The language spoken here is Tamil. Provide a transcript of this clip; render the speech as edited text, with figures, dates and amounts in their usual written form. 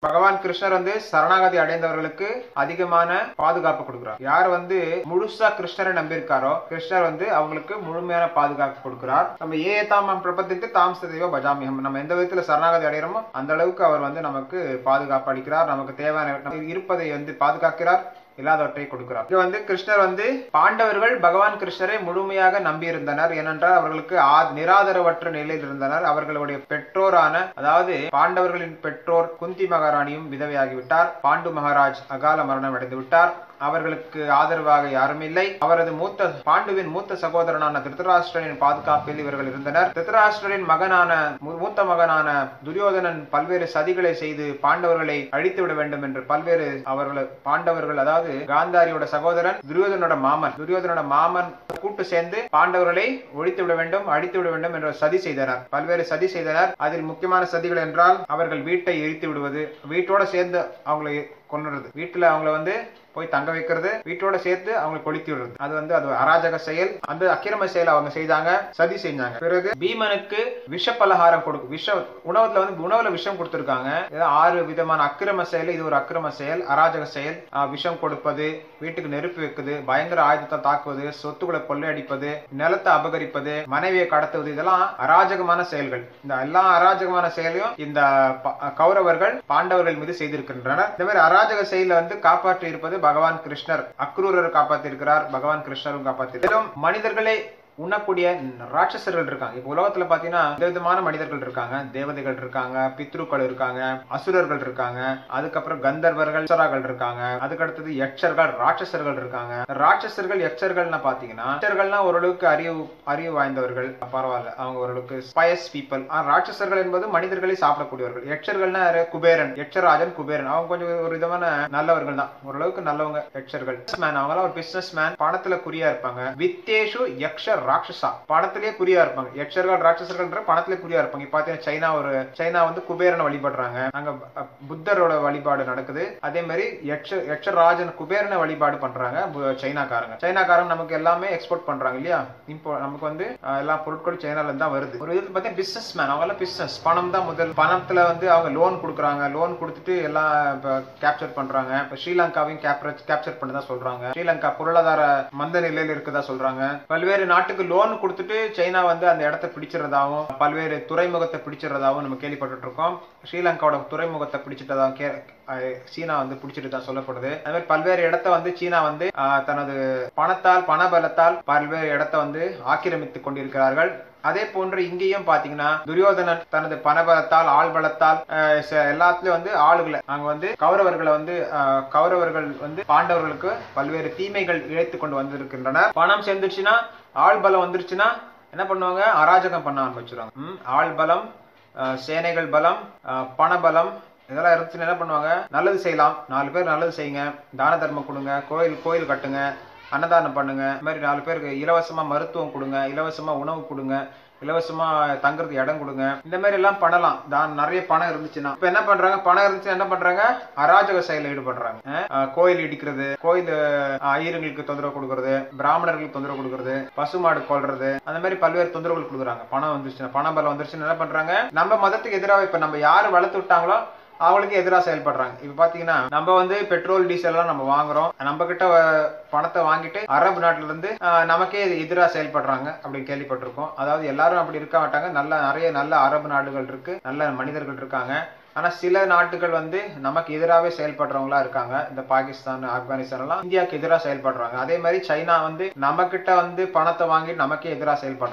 பகவான் கிருஷ்ணர் வந்து சரணாகதி அடைந்தவர்களுக்கு அதிகமான பாதுகாப்பு கொடுக்கிறார். யார் வந்து முழுசா கிருஷ்ணரை நம்பியிருக்காரோ கிருஷ்ணர் வந்து அவங்களுக்கு முழுமையான பாதுகாப்பு கொடுக்கிறார். நம்ம ஏதாம் பிரபத்திட்டு தாம் சதைவ பஜாமியம், நம்ம எந்த விதத்துல சரணாகதி அடைகிறோமோ அந்த அளவுக்கு அவர் வந்து நமக்கு பாதுகாப்பு அளிக்கிறார். நமக்கு தேவையான இருப்பதை வந்து பாதுகாக்கிறார், இல்லாதவற்றை கொடுக்கிறார். இது வந்து கிருஷ்ணர் வந்து பாண்டவர்கள் பகவான் கிருஷ்ணரை முழுமையாக நம்பி இருந்தனர். ஏனென்றால் அவர்களுக்கு நிராதரவற்ற நிலையில் இருந்தனர். அவர்களுடைய பெற்றோரான, அதாவது பாண்டவர்களின் பெற்றோர் குந்தி மகாராணியும் விதவையாகிவிட்டார். பாண்டு மகாராஜ் அகால மரணம் அடைந்து விட்டார். அவர்களுக்கு ஆதரவாக யாரும் இல்லை. அவரது பாண்டுவின் மூத்த சகோதரனான திருதராஷ்டிரனின் பாதுகாப்பில் இவர்கள் இருந்தனர். திருதராஷ்டிரனின் மூத்த மகனான துரியோதனன் பல்வேறு சதிகளை செய்து பாண்டவர்களை அழித்து விட வேண்டும் என்று பாண்டவர்கள், அதாவது காந்தாரியோட சகோதரன் துரியோதனோட மாமன் கூட்டு சேர்ந்து பாண்டவர்களை ஒழித்து விட வேண்டும், அழித்து விட வேண்டும் என்ற சதி செய்தனர். பல்வேறு சதி செய்தனர். அதில் முக்கியமான சதிகள் என்றால் அவர்கள் வீட்டை எரித்து விடுவது, வீட்டோட சேர்ந்து அவங்களை கொன்னுறது, வீட்டுல அவங்களை வந்து போய் தங்க வைக்கிறது, வீட்டோட சேர்த்து அவங்க கொளுத்தி விடுறது. அது அராஜக செயல். அந்த அக்கிரம செயல் அவங்க செய்தாங்க, சதி செஞ்சாங்க. பிறகு பீமனுக்கு விஷ பலகாரம் உணவுல விஷம் கொடுத்திருக்காங்க. 6 விதமான அக்கிரம செயல். இது ஒரு அக்கிரம செயல், அராஜக செயல். விஷம் கொடுப்பது, வீட்டுக்கு நெருப்பு வைக்குது, பயங்கர ஆயுதத்தை தாக்குவது, சொத்துக்களை கொள்ளையடிப்பது, நிலத்தை அபகரிப்பது, மனைவியை கடத்துவது, இதெல்லாம் அராஜகமான செயல்கள். இந்த எல்லா அராஜகமான செயலையும் இந்த கௌரவர்கள் பாண்டவர்கள் மீது செய்திருக்கின்றனர். இந்த மாதிரி அராஜக செயலை வந்து காப்பாற்றி இருப்பது பகவான் கிருஷ்ணர். அக்ரூரர் காப்பாற்றிருக்கிறார், பகவான் கிருஷ்ணரும் காப்பாற்றிருக்கிறார். மனிதர்களை உண்ணக்கூடிய ராட்சசர்கள் இருக்காங்க. இப்ப உலகத்துல பாத்தீங்கன்னா விதவிதமான மனிதர்கள் இருக்காங்க. தேவதைகள் இருக்காங்க, பித்ருக்கள் இருக்காங்க, அசுரர்கள் இருக்காங்க, அதுக்கப்புறம் கந்தர்வர்கள், அப்சராக்கள் இருக்காங்க, அதுக்கடுத்தது யட்சர்கள், ராட்சசர்கள் இருக்காங்க. ராட்சசர்கள் யட்சர்கள்னா பாத்தீங்கன்னா, யட்சர்கள்னா ஓரளவுக்கு அறிவு வாய்ந்தவர்கள், பரவாயில்ல, அவங்க ஓரளவுக்கு ஸ்பயஸ் பீப்பிள். ராட்சசர்கள் என்பது மனிதர்களை சாப்பிடக்கூடியவர்கள். யட்சர்கள்னா யட்சராஜன், குபேரன், அவங்க கொஞ்சம் ஒரு விதமான நல்லவர்கள் தான், ஓரளவுக்கு நல்லவங்க யட்சர்கள். அவங்க ஒரு பிசினஸ் மேன், பணத்துல குறியா இருப்பாங்க. வித்தேஷு யக்ஷ ராட்சசா, பணத்திலே குறியா இருப்பாங்க. யட்சர்கள் ராட்சசர்கள் பணத்திலே குறியா இருப்பாங்க. பாத்தீங்கன்னா சைனா வந்து குபேரனை வழிபடுறாங்க. அங்க புத்தரோட வழிபாடு நடக்குது. அதே மாதிரி யட்சராஜன் குபேரனை வழிபாடு பண்றாங்க சைனாக்காரங்க. நமக்கு எல்லாமே எக்ஸ்போர்ட் பண்றாங்க இல்லையா, நமக்கு வந்து எல்லா பொருட்களும் சைனால இருந்து தான் வருது. ஒரு விதத்துல பாத்தீங்கன்னா பிசினஸ் மேன், அவங்க எல்லாம் பிசினஸ், பணம் தான் முதல். பணத்துல வந்து அவங்க லோன் கொடுக்குறாங்க, லோன் கொடுத்துட்டு எல்லாம் கேப்சர் பண்றாங்க. ஸ்ரீலங்காவையும் கேப்சர் பண்ணதா சொல்றாங்க. ஸ்ரீலங்கா பொருளாதார மந்த நிலையில் இருக்குதா சொல்றாங்க. பல்வேறு நாட்டுக்கு லோன் கொடுத்துட்டு சைனா வந்து அந்த இடத்தை பிடிச்சிருந்தாவும், பல்வேறு துறைமுகத்தை பிடிச்சிருந்தாவும் நம்ம கேள்விப்பட்டு இருக்கோம். ஸ்ரீலங்காவோட துறைமுகத்தை பிடிச்சிட்டதாகவும் சீனா வந்து பிடிச்சிட்டு தான் சொல்லப்படுது. அதே மாதிரி பல்வேறு இடத்தை வந்து சீனா வந்து தனது பணபலத்தால் பல்வேறு இடத்தை வந்து ஆக்கிரமித்துக் கொண்டிருக்கிறார்கள். அதே போன்று இங்கேயும் பாத்தீங்கன்னா துரியோதனன் தனது பணபலத்தால், ஆள்பலத்தால் எல்லாத்துலயும் வந்து ஆளுகளை அங்க வந்து கௌரவர்கள் வந்து பாண்டவர்களுக்கு பல்வேறு தீமைகள் இழைத்து கொண்டு வந்திருக்கின்றனர். பணம் சேர்ந்துச்சுன்னா, ஆள் பலம் வந்துருச்சுன்னா என்ன பண்ணுவாங்க, அராஜகம் பண்ண ஆரம்பிச்சிருவாங்க. ஆள் பலம், சேனைகள் பலம், பணபலம் இதெல்லாம் இருந்துச்சுன்னு என்ன பண்ணுவாங்க, நல்லது செய்யலாம், 4 பேர் நல்லது செய்யுங்க, தான தர்மம் கொடுங்க, கோயில் கட்டுங்க, அன்னதானம் பண்ணுங்க, இந்த மாதிரி 4 பேருக்கு இலவசமா மருத்துவம் கொடுங்க, இலவசமா உணவு கொடுங்க, இலவசமா தங்குறது இடம் கொடுங்க, இந்த மாதிரி எல்லாம் பண்ணலாம். நிறைய பணம் இருந்துச்சுன்னா. இப்ப என்ன பண்றாங்க, பணம் இருந்துச்சுன்னா என்ன பண்றாங்க, அராஜக செயலில் ஈடுபடுறாங்க. கோயில் இடிக்கிறது, கோயில் ஐயர்களுக்கு தொந்தரவு கொடுக்கறது, பிராமணர்களுக்கு தொந்தரவு கொடுக்கறது, பசுமாடு கொள்றது, அந்த மாதிரி பல்வேறு தொந்தரவுகள் கொடுக்குறாங்க. பணம் வந்துருச்சுன்னா, பண பலம் வந்துருச்சுன்னா என்ன பண்றாங்க, நம்ம மதத்துக்கு எதிராக இப்ப நம்ம யாரு வளர்த்து விட்டாங்களோ அவங்களுக்கு எதிராக செயல்படுறாங்க. இப்ப பாத்தீங்கன்னா நம்ம வந்து பெட்ரோல் டீசல் எல்லாம் நம்ம வாங்குறோம், நம்ம கிட்ட பணத்தை வாங்கிட்டு அரபு நாட்டுல இருந்து நமக்கே எதிராக செயல்படுறாங்க அப்படின்னு கேள்விப்பட்டிருக்கோம். அதாவது எல்லாரும் அப்படி இருக்க மாட்டாங்க, நிறைய நல்ல அரபு நாடுகள் இருக்கு, நல்ல மனிதர்கள் இருக்காங்க. ஆனா சில நாட்டுகள் வந்து நமக்கு எதிராகவே செயல்படுறவங்களா இருக்காங்க. இந்த பாகிஸ்தான், ஆப்கானிஸ்தான் எல்லாம் இந்தியாவுக்கு எதிராக செயல்படுறாங்க. அதே மாதிரி சைனா வந்து நம்ம கிட்ட வந்து பணத்தை வாங்கி நமக்கே எதிராக செயல்படுறாங்க.